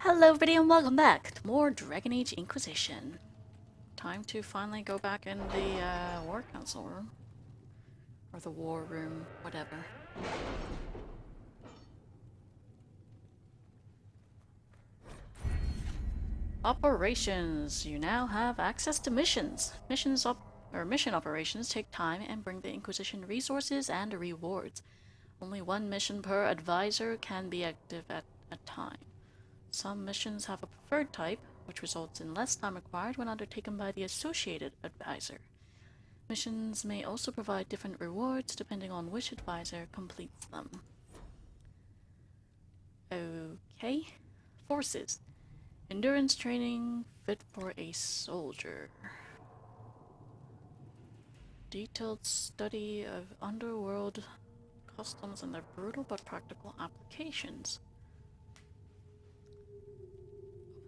Hello everybody and welcome back to more Dragon Age Inquisition. Time to finally go back in the War Council room. Or the War room, whatever. Operations! You now have access to missions. Mission operations take time and bring the Inquisition resources and rewards. Only one mission per advisor can be active at a time. Some missions have a preferred type, which results in less time required when undertaken by the associated advisor. Missions may also provide different rewards depending on which advisor completes them. Okay. Forces. Endurance training fit for a soldier. Detailed study of underworld customs and their brutal but practical applications.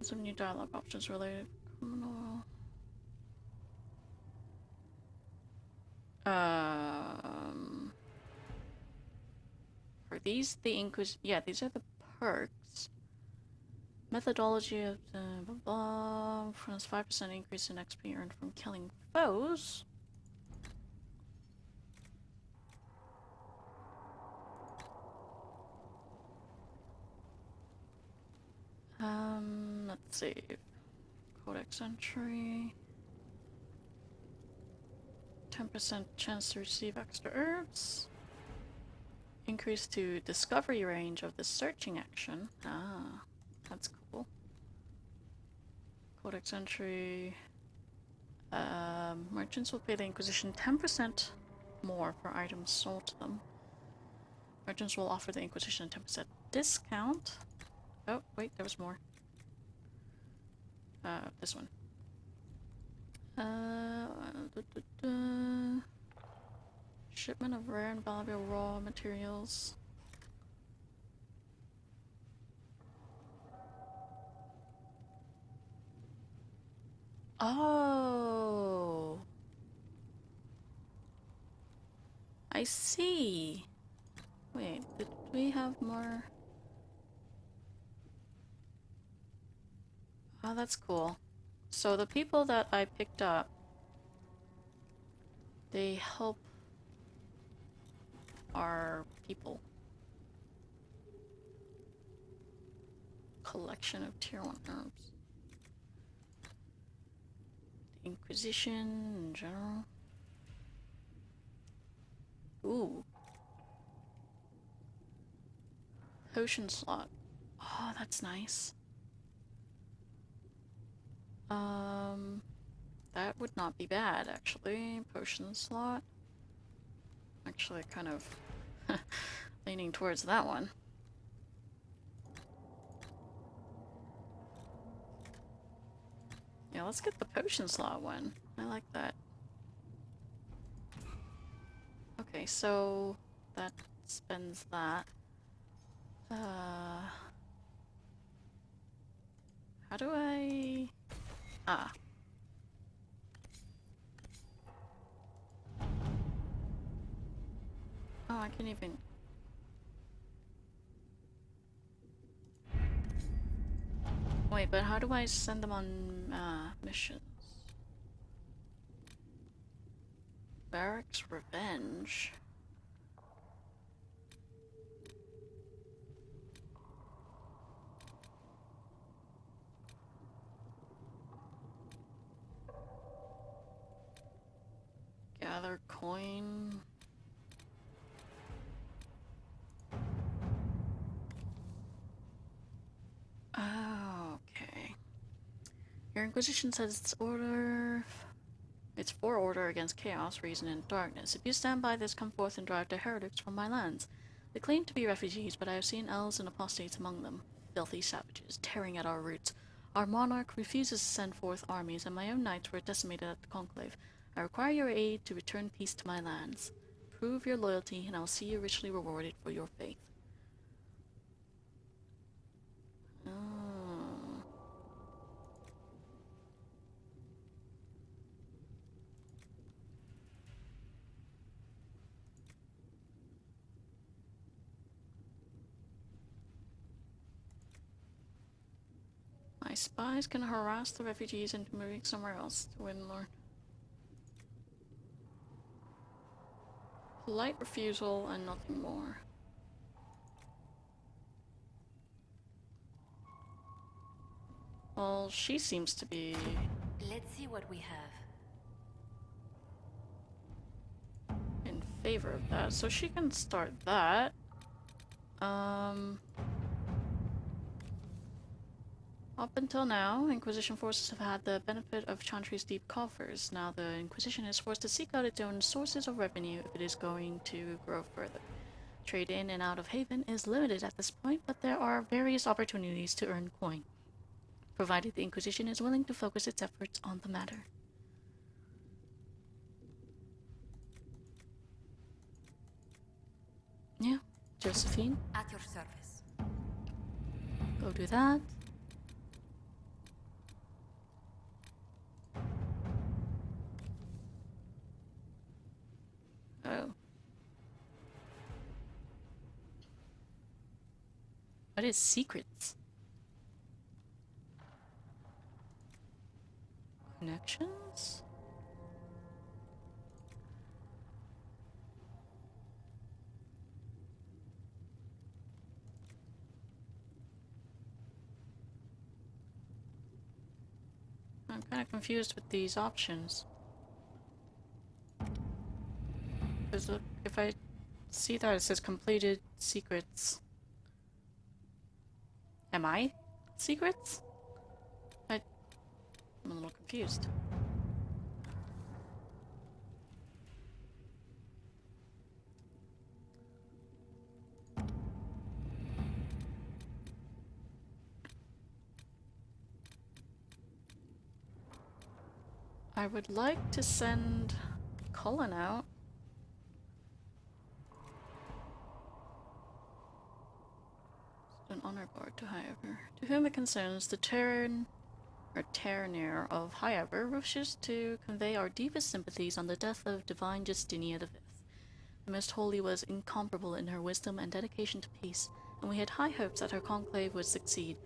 Some new dialogue options related to criminal. For these, these are the perks. Methodology of the blah blah. Plus 5% increase in XP earned from killing foes. Let's see. Codex entry. 10% chance to receive extra herbs. Increase to discovery range of the searching action. Ah, that's cool. Codex entry. Merchants will pay the Inquisition 10% more for items sold to them. Merchants will offer the Inquisition a 10% discount. Oh, wait, there was more. This one. Shipment of rare and valuable raw materials. Oh, I see. Wait, did we have more? Oh, that's cool. So the people that I picked up, they help our people. Collection of tier 1 herbs. Inquisition in general. Ooh. Potion slot. Oh, that's nice. That would not be bad, actually. Potion slot. Actually, kind of leaning towards that one. Yeah, let's get the potion slot one. I like that. Okay, so that spends that. How do I... Ah. Oh, I can even... Wait, but how do I send them on missions? Barracks Revenge. Gather coin. Oh, okay. Your Inquisition says it's for order against chaos, reason, and darkness. If you stand by this, come forth and drive the heretics from my lands. They claim to be refugees, but I have seen elves and apostates among them. Filthy savages, tearing at our roots. Our monarch refuses to send forth armies, and my own knights were decimated at the conclave. I require your aid to return peace to my lands. Prove your loyalty, and I will see you richly rewarded for your faith. Oh. My spies can harass the refugees into moving somewhere else to Windlord. Polite refusal and nothing more. Well, she seems to be... Let's see what we have. in favor of that, so she can start that. Up until now, Inquisition forces have had the benefit of Chantry's deep coffers. Now the Inquisition is forced to seek out its own sources of revenue if it is going to grow further. Trade in and out of Haven is limited at this point, but there are various opportunities to earn coin, provided the Inquisition is willing to focus its efforts on the matter. Yeah, Josephine. At your service. Go do that. Oh. What is secrets? Connections? I'm kind of confused with these options. Because look, if I see that it says completed secrets. Am I secrets? I'm a little confused. I would like to send Cullen out. An honor guard to Highever. To whom it concerns, the Terranir of Highever wishes to convey our deepest sympathies on the death of Divine Justinia V. The Most Holy was incomparable in her wisdom and dedication to peace, and we had high hopes that her conclave would succeed.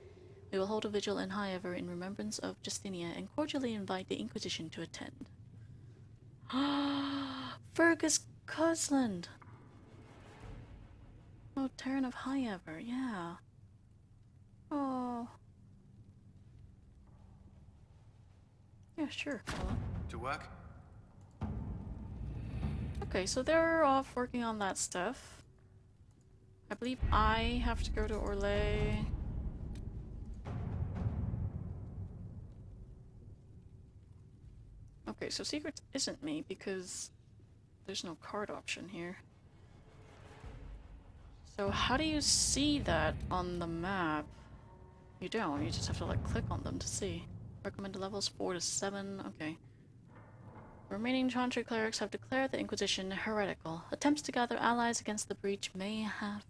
We will hold a vigil in Highever in remembrance of Justinia and cordially invite the Inquisition to attend. Fergus Cosland! Oh, Terran of Highever, yeah. Oh. Yeah, sure. To work? Okay, so they're off working on that stuff. I believe I have to go to Orlais. Okay, so secrets isn't me because there's no card option here. So how do you see that on the map? You don't, you just have to like click on them to see. Recommended levels 4 to 7, okay. Remaining Chantry clerics have declared the Inquisition heretical. Attempts to gather allies against the breach may have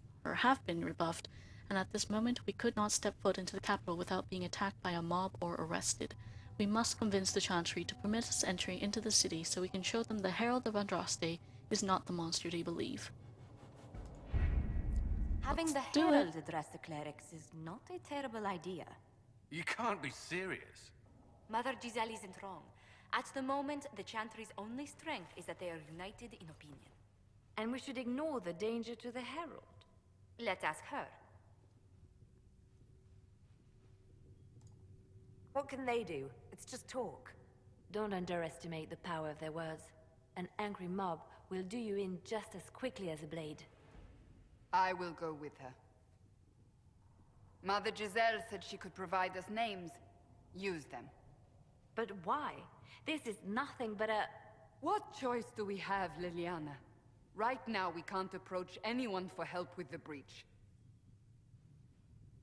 been rebuffed, and at this moment we could not step foot into the capital without being attacked by a mob or arrested. We must convince the Chantry to permit us entry into the city so we can show them the Herald of Andraste is not the monster they believe. Having the Herald address the clerics is not a terrible idea. You can't be serious. Mother Giselle isn't wrong. At the moment, the Chantry's only strength is that they are united in opinion. And we should ignore the danger to the Herald. Let's ask her. What can they do? It's just talk. Don't underestimate the power of their words. An angry mob will do you in just as quickly as a blade. I will go with her. Mother Giselle said she could provide us names. Use them. But why? This is nothing but a... What choice do we have, Liliana? Right now, we can't approach anyone for help with the breach.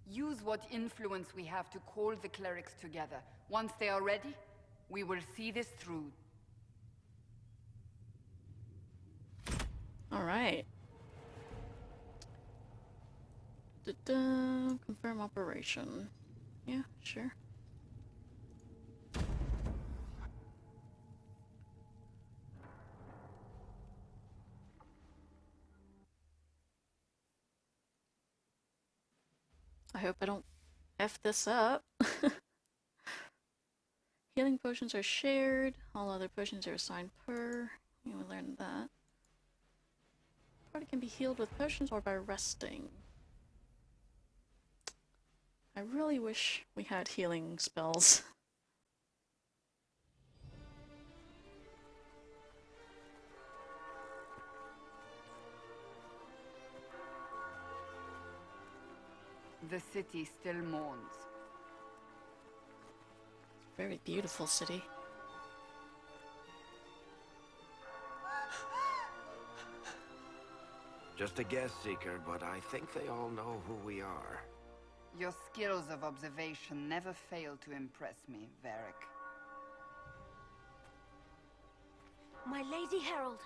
Use what influence we have to call the clerics together. Once they are ready, we will see this through. Alright. Confirm operation. Yeah, sure. I hope I don't F this up. Healing potions are shared. All other potions are assigned per. You will learn that. Party can be healed with potions or by resting. I really wish we had healing spells. The city still mourns. Very beautiful city. Just a guess, Seeker, but I think they all know who we are. Your skills of observation never fail to impress me, Varric. My Lady Herald.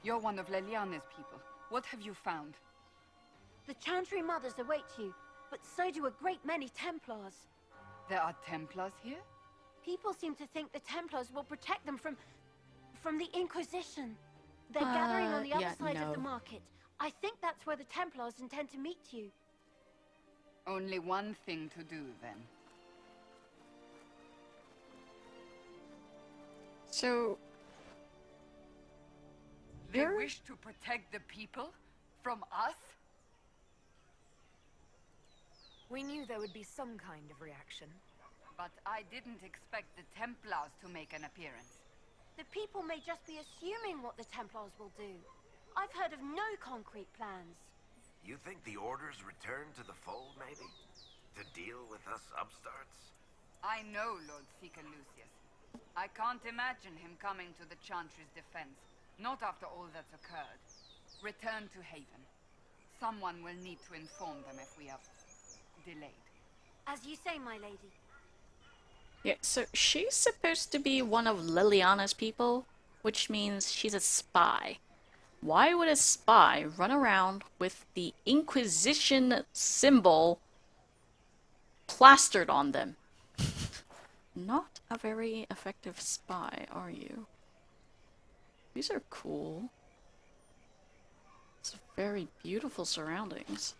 You're one of Leliana's people. What have you found? The Chantry Mothers await you, but so do a great many Templars. There are Templars here? People seem to think the Templars will protect them from the Inquisition. They're gathering on the other side of the market. I think that's where the Templars intend to meet you. Only one thing to do, then. So... They wish to protect the people? From us? We knew there would be some kind of reaction. But I didn't expect the Templars to make an appearance. The people may just be assuming what the Templars will do. I've heard of no concrete plans. You think the Order's return to the fold, maybe? To deal with us upstarts? I know Lord Seeker Lucius. I can't imagine him coming to the Chantry's defense. Not after all that's occurred. Return to Haven. Someone will need to inform them if we are delayed. As you say, my lady. Yeah, so she's supposed to be one of Liliana's people, which means she's a spy. Why would a spy run around with the Inquisition symbol plastered on them? Not a very effective spy, are you? These are cool. It's very beautiful surroundings.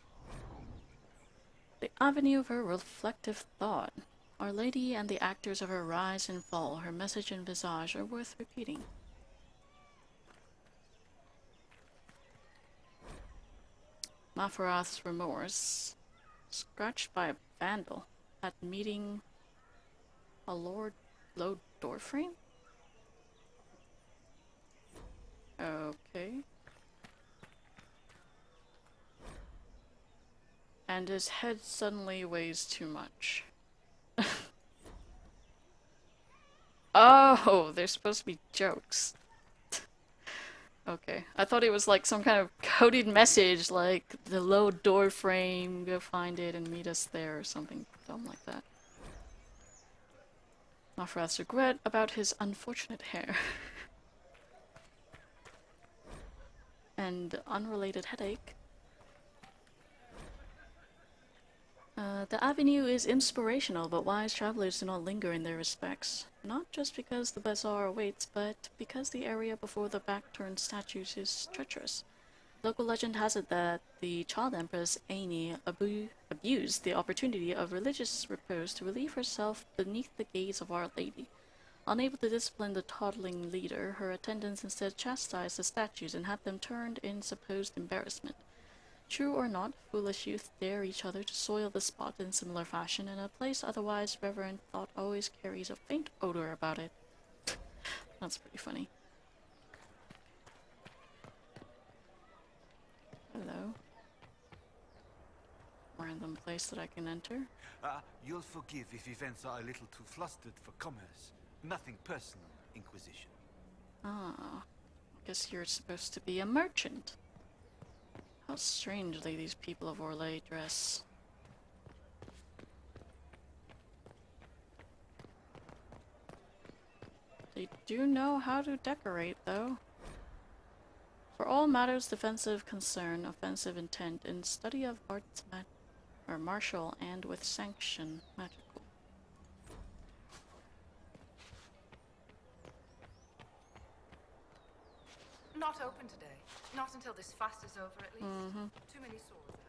The avenue of her reflective thought. Our Lady and the actors of her rise and fall, her message and visage are worth repeating. Mafarath's remorse. Scratched by a vandal at meeting a low doorframe? Okay. And his head suddenly weighs too much. Oh, they're supposed to be jokes. Okay, I thought it was like some kind of coded message, like the low door frame, go find it and meet us there, or something dumb like that. Mafrath's regret about his unfortunate hair. And unrelated headache. The avenue is inspirational, but wise travelers do not linger in their respects. Not just because the bazaar awaits, but because the area before the back-turned statues is treacherous. Local legend has it that the child empress Aini abused the opportunity of religious repose to relieve herself beneath the gaze of Our Lady. Unable to discipline the toddling leader, her attendants instead chastised the statues and had them turned in supposed embarrassment. True or not, foolish youth dare each other to soil the spot in similar fashion, and a place otherwise reverent thought always carries a faint odor about it. That's pretty funny. Hello. Random place that I can enter. You'll forgive if events are a little too flustered for commerce. Nothing personal, Inquisition. Ah, I guess you're supposed to be a merchant. How strangely these people of Orlais dress. They do know how to decorate, though. For all matters defensive concern, offensive intent, and study of arts or martial and with sanction magical. Not open today. Not until this fast is over, at least. Too many swords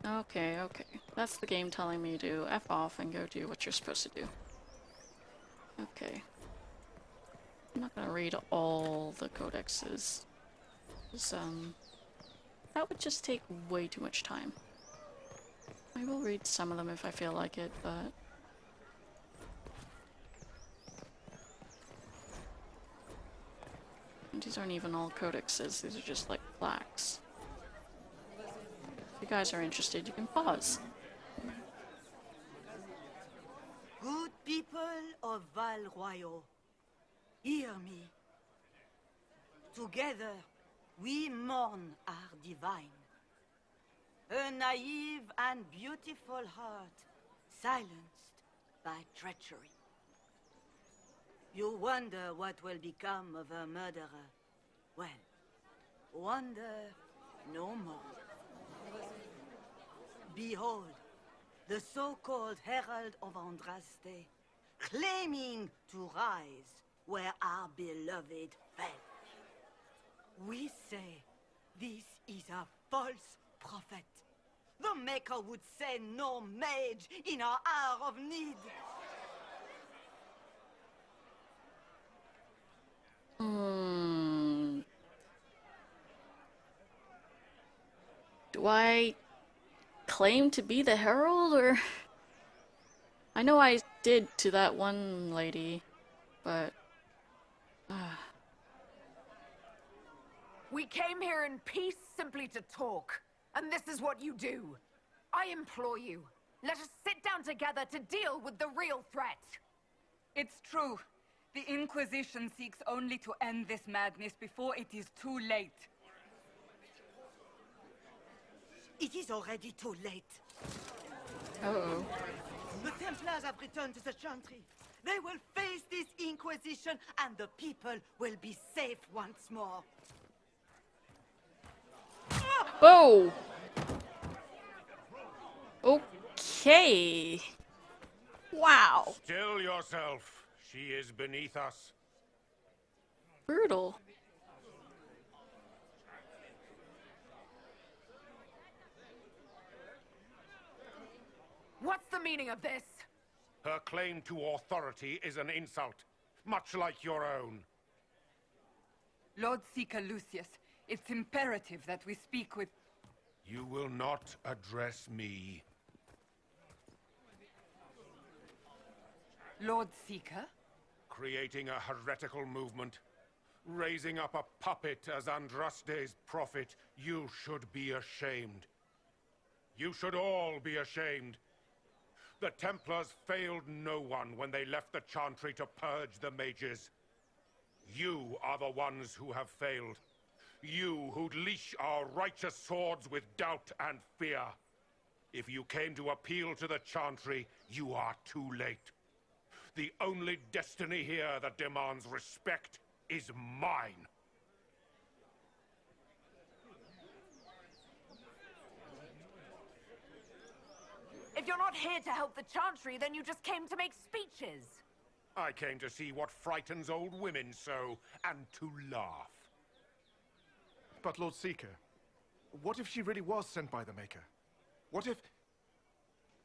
Okay, okay. That's the game telling me to F off and go do what you're supposed to do. Okay. I'm not gonna read all the codexes. 'Cause, that would just take way too much time. I will read some of them if I feel like it, but... These aren't even all codexes, these are just like plaques. If you guys are interested, you can pause. Good people of Val Royal, hear me. Together, we mourn our divine. A naive and beautiful heart, silenced by treachery. You wonder what will become of a murderer. Well, wonder no more. Behold, the so-called Herald of Andraste, claiming to rise where our beloved fell. We say this is a false prophet. The Maker would send no mage in our hour of need. Do I claim to be the Herald, or... I know I did to that one lady, but... We came here in peace simply to talk, and this is what you do. I implore you, let us sit down together to deal with the real threat. It's true. The Inquisition seeks only to end this madness before it is too late. It is already too late. Uh-oh. The Templars have returned to the Chantry. They will face this Inquisition, and the people will be safe once more. Whoa! Okay. Wow. Still yourself. She is beneath us. Brutal. What's the meaning of this? Her claim to authority is an insult, much like your own. Lord Seeker Lucius, it's imperative that we speak with... You will not address me. Lord Seeker? Creating a heretical movement, raising up a puppet as Andraste's prophet, you should be ashamed. You should all be ashamed. The Templars failed no one when they left the Chantry to purge the mages. You are the ones who have failed. You who'd leash our righteous swords with doubt and fear. If you came to appeal to the Chantry, you are too late. The only destiny here that demands respect is mine. If you're not here to help the Chantry, then you just came to make speeches. I came to see what frightens old women so, and to laugh. But Lord Seeker, what if she really was sent by the Maker? What if...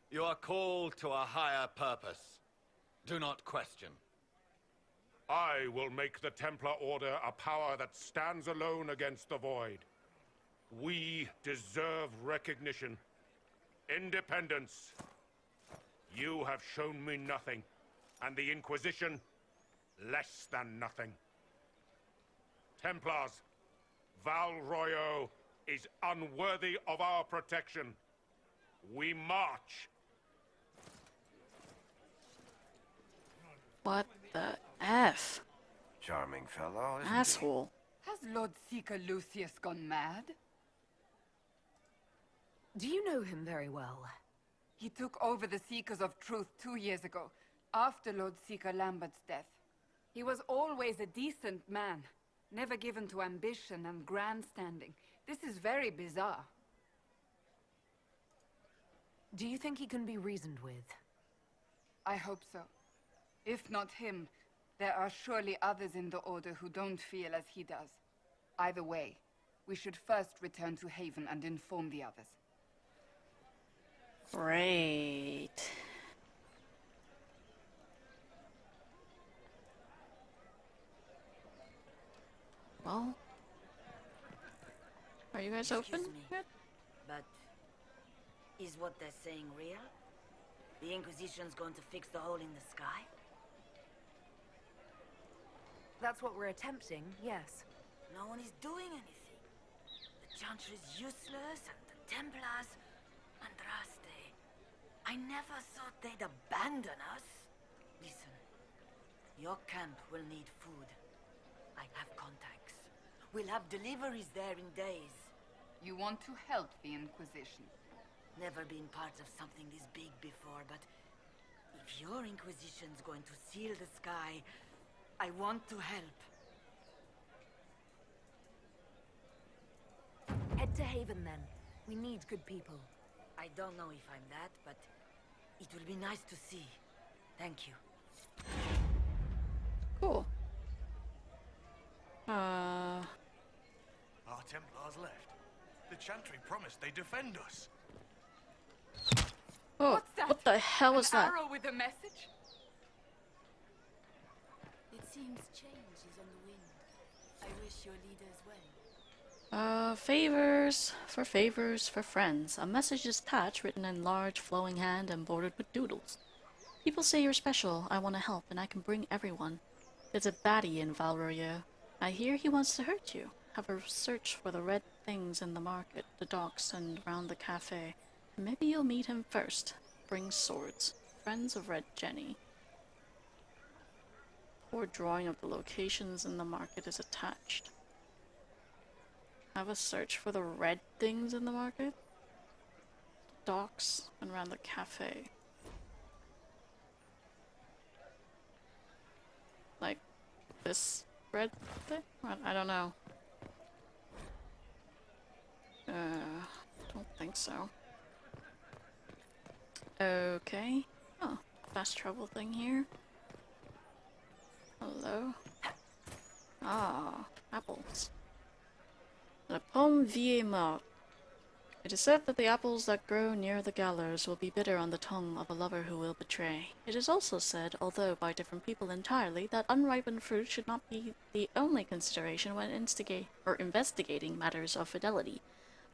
You are called to a higher purpose. Do not question. I will make the Templar Order a power that stands alone against the Void. We deserve recognition. Independence. You have shown me nothing, and the Inquisition, less than nothing. Templars, Val Royo is unworthy of our protection. We march. What the F? Charming fellow, isn't Asshole. Has Lord Seeker Lucius gone mad? Do you know him very well? He took over the Seekers of Truth 2 years ago, after Lord Seeker Lambert's death. He was always a decent man, never given to ambition and grandstanding. This is very bizarre. Do you think he can be reasoned with? I hope so. If not him, there are surely others in the Order who don't feel as he does. Either way, we should first return to Haven and inform the others. Great. Well, are you guys open? Excuse me, but is what they're saying real? The Inquisition's going to fix the hole in the sky? That's what we're attempting, yes. No one is doing anything. The Chantry's useless, and the Templars... Andraste. I never thought they'd abandon us. Listen, your camp will need food. I have contacts. We'll have deliveries there in days. You want to help the Inquisition? Never been part of something this big before, but if your Inquisition's going to seal the sky, I want to help. Head to Haven then. We need good people. I don't know if I'm that, but it will be nice to see. Thank you. Cool. Our Templars left. The Chantry promised they'd defend us. Oh, What's that? what the hell was An that? arrow with a message? It seems change is on the wind. I wish your leaders well. Favors for friends. A message is attached, written in large, flowing hand and bordered with doodles. People say you're special. I want to help, and I can bring everyone. There's a baddie in Valroyo. I hear he wants to hurt you. Have a search for the red things in the market, the docks, and around the cafe. Maybe you'll meet him first. Bring swords. Friends of Red Jenny. Or drawing of the locations in the market is attached. Have a search for the red things in the market, docks, and around the cafe. Like this red thing? I don't know. Don't think so. Okay. Oh, fast travel thing here. Hello. Ah, apples. La pomme vieille morte. It is said that the apples that grow near the gallows will be bitter on the tongue of a lover who will betray. It is also said, although by different people entirely, that unripened fruit should not be the only consideration when investigating matters of fidelity.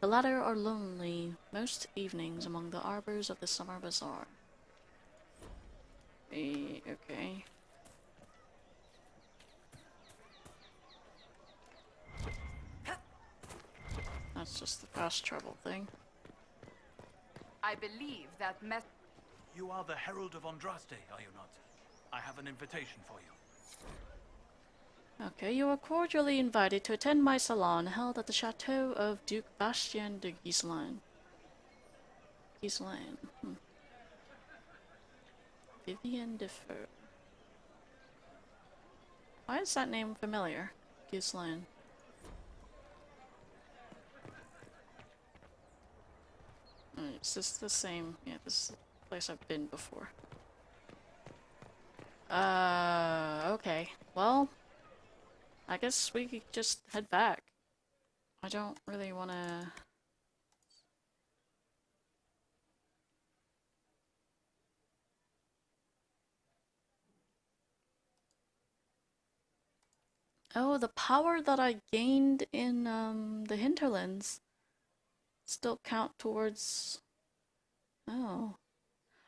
The latter are lonely most evenings among the arbors of the summer bazaar. Okay. That's just the fast travel thing. I believe that You are the Herald of Andraste, are you not? I have an invitation for you. Okay, you are cordially invited to attend my salon held at the chateau of Duke Bastien de Guislain. Vivian Defoe. Why is that name familiar? Guislain. Is this the same? Yeah, this is the place I've been before. Okay. Well, I guess we could just head back. I don't really want to... Oh, the power that I gained in the hinterlands still count towards... Oh.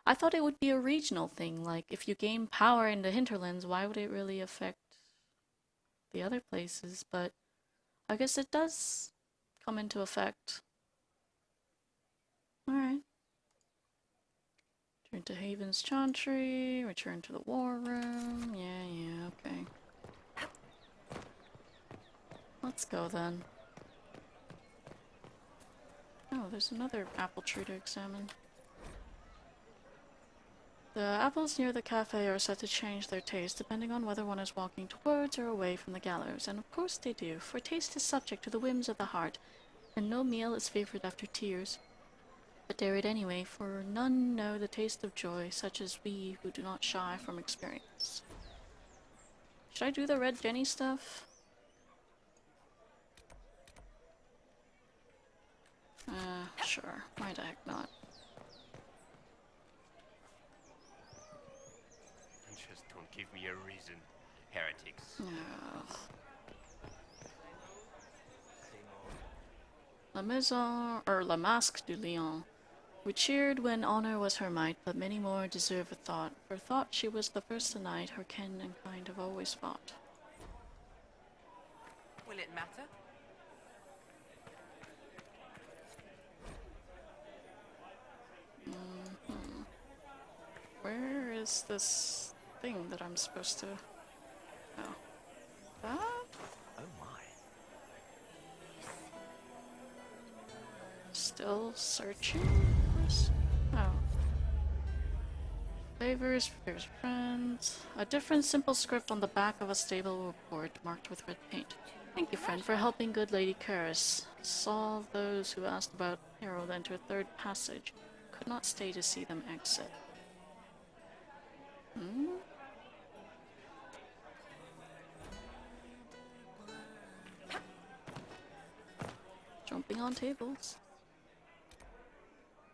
I thought it would be a regional thing, like if you gain power in the hinterlands, why would it really affect the other places? But I guess it does come into effect. Alright. Return to Haven's Chantry, return to the war room. Yeah, okay. Let's go then. Oh, there's another apple tree to examine. The apples near the cafe are said to change their taste depending on whether one is walking towards or away from the gallows, and of course they do, for taste is subject to the whims of the heart, and no meal is favored after tears. But dare it anyway, for none know the taste of joy, such as we who do not shy from experience. Should I do the Red Jenny stuff? Sure. Why the heck not? Give me a reason, heretics. La Maison, or La Masque du Lion. We cheered when honor was her might, but many more deserve a thought. For thought she was the first to knight, her kin and kind have always fought. Will it matter? Where is this thing that I'm supposed to... Oh. That? Oh my. Still searching? Oh. Favors, favors, friends. A different simple script on the back of a stable report marked with red paint. Thank you, friend, for helping good Lady Karis. Saw those who asked about Harold enter third passage. Could not stay to see them exit. Jumping on tables.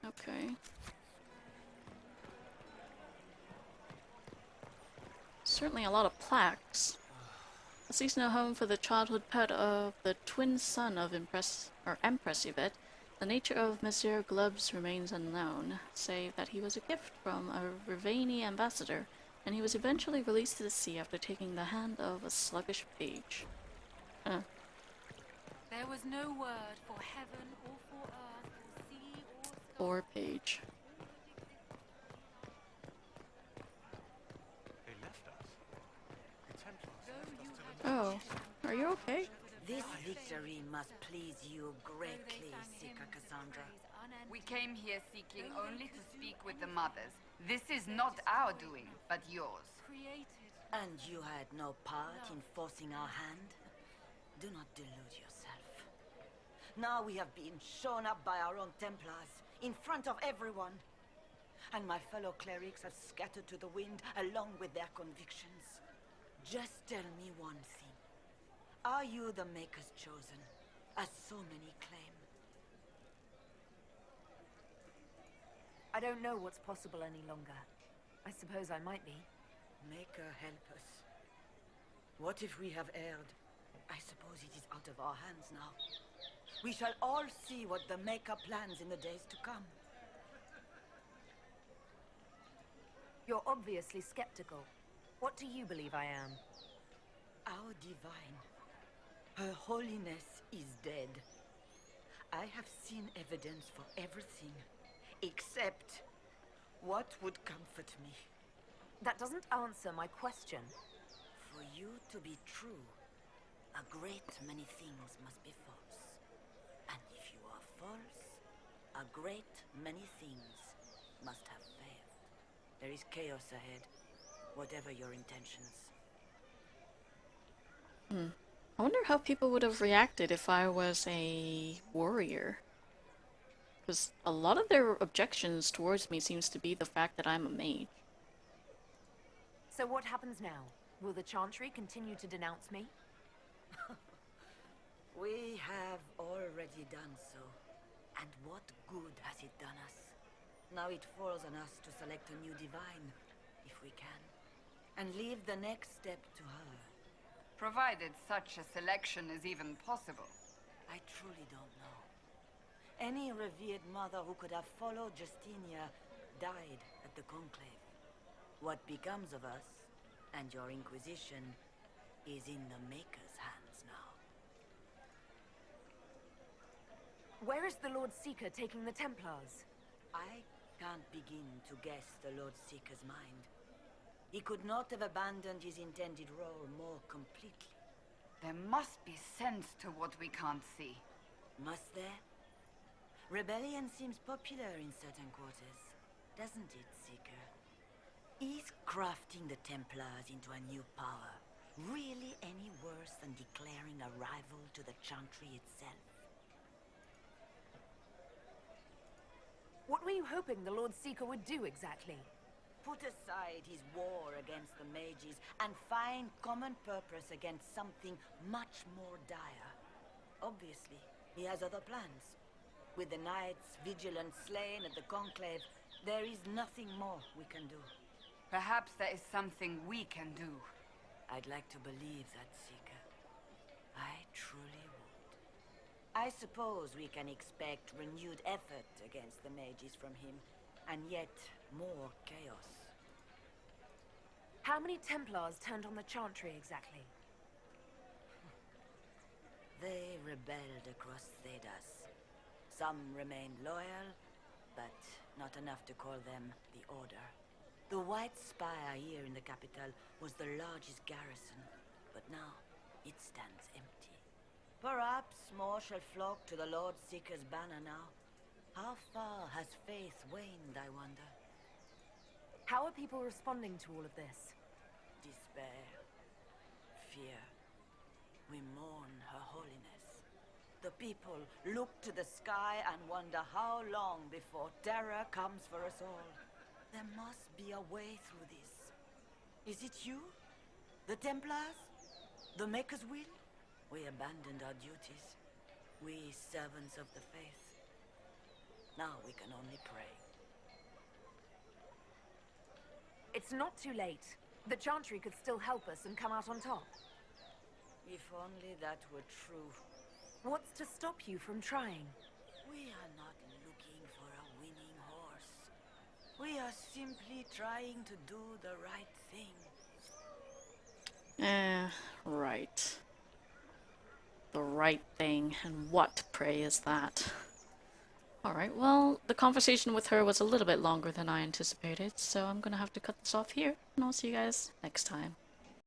Okay. Certainly a lot of plaques. A seasonal home for the childhood pet of the twin son of Empress Yvette. The nature of Monsieur Glub's remains unknown, save that he was a gift from a Rivani ambassador, and he was eventually released to the sea after taking the hand of a sluggish page. There was no word for heaven or for earth or sea or sky. Or page. They left us. The Templars left us to the Oh, are you okay? This victory must please you greatly, Seeker Cassandra. We came here seeking only to speak with the mothers. This is not our doing, but yours. And you had no part in forcing our hand? Do not delude yourself. Now we have been shown up by our own Templars, in front of everyone. And my fellow clerics have scattered to the wind along with their convictions. Just tell me one thing. Are you the Maker's chosen, as so many claim? I don't know what's possible any longer. I suppose I might be. Maker, help us. What if we have erred? I suppose it is out of our hands now. We shall all see what the Maker plans in the days to come. You're obviously skeptical. What do you believe I am? Our divine. Her holiness is dead. I have seen evidence for everything, except what would comfort me. That doesn't answer my question. For you to be true, a great many things must be false. And if you are false, a great many things must have failed. There is chaos ahead, whatever your intentions. I wonder how people would have reacted if I was a warrior. Because a lot of their objections towards me seems to be the fact that I'm a mage. So what happens now? Will the Chantry continue to denounce me? We have already done so. And what good has it done us? Now it falls on us to select a new divine, if we can. And leave the next step to her. Provided such a selection is even possible. I truly don't know. Any revered mother who could have followed Justinia died at the Conclave. What becomes of us, and your Inquisition, is in the Maker's hands now. Where is the Lord Seeker taking the Templars? I can't begin to guess the Lord Seeker's mind. He could not have abandoned his intended role more completely. There must be sense to what we can't see. Must there? Rebellion seems popular in certain quarters, doesn't it, Seeker? Is crafting the Templars into a new power really any worse than declaring a rival to the Chantry itself? What were you hoping the Lord Seeker would do exactly? Put aside his war against the mages and find common purpose against something much more dire. Obviously, he has other plans. With the knights vigilant slain at the Conclave, there is nothing more we can do. Perhaps there is something we can do. I'd like to believe that, Seeker. I truly would. I suppose we can expect renewed effort against the mages from him, and yet more chaos. How many Templars turned on the Chantry exactly? They rebelled across Thedas. Some remained loyal, but not enough to call them the Order. The White Spire here in the capital was the largest garrison, but now it stands empty. Perhaps more shall flock to the Lord Seeker's banner now. How far has faith waned, I wonder? How are people responding to all of this? Despair. Fear. We mourn Her Holiness. The people look to the sky and wonder how long before terror comes for us all. There must be a way through this. Is it you? The Templars? The Maker's Will? We abandoned our duties. We servants of the faith. Now we can only pray. It's not too late. The Chantry could still help us and come out on top. If only that were true. What's to stop you from trying? We are not looking for a winning horse. We are simply trying to do the right thing. Right. The right thing, and what, pray, is that? Alright, well, the conversation with her was a little bit longer than I anticipated, so I'm gonna have to cut this off here, and I'll see you guys next time.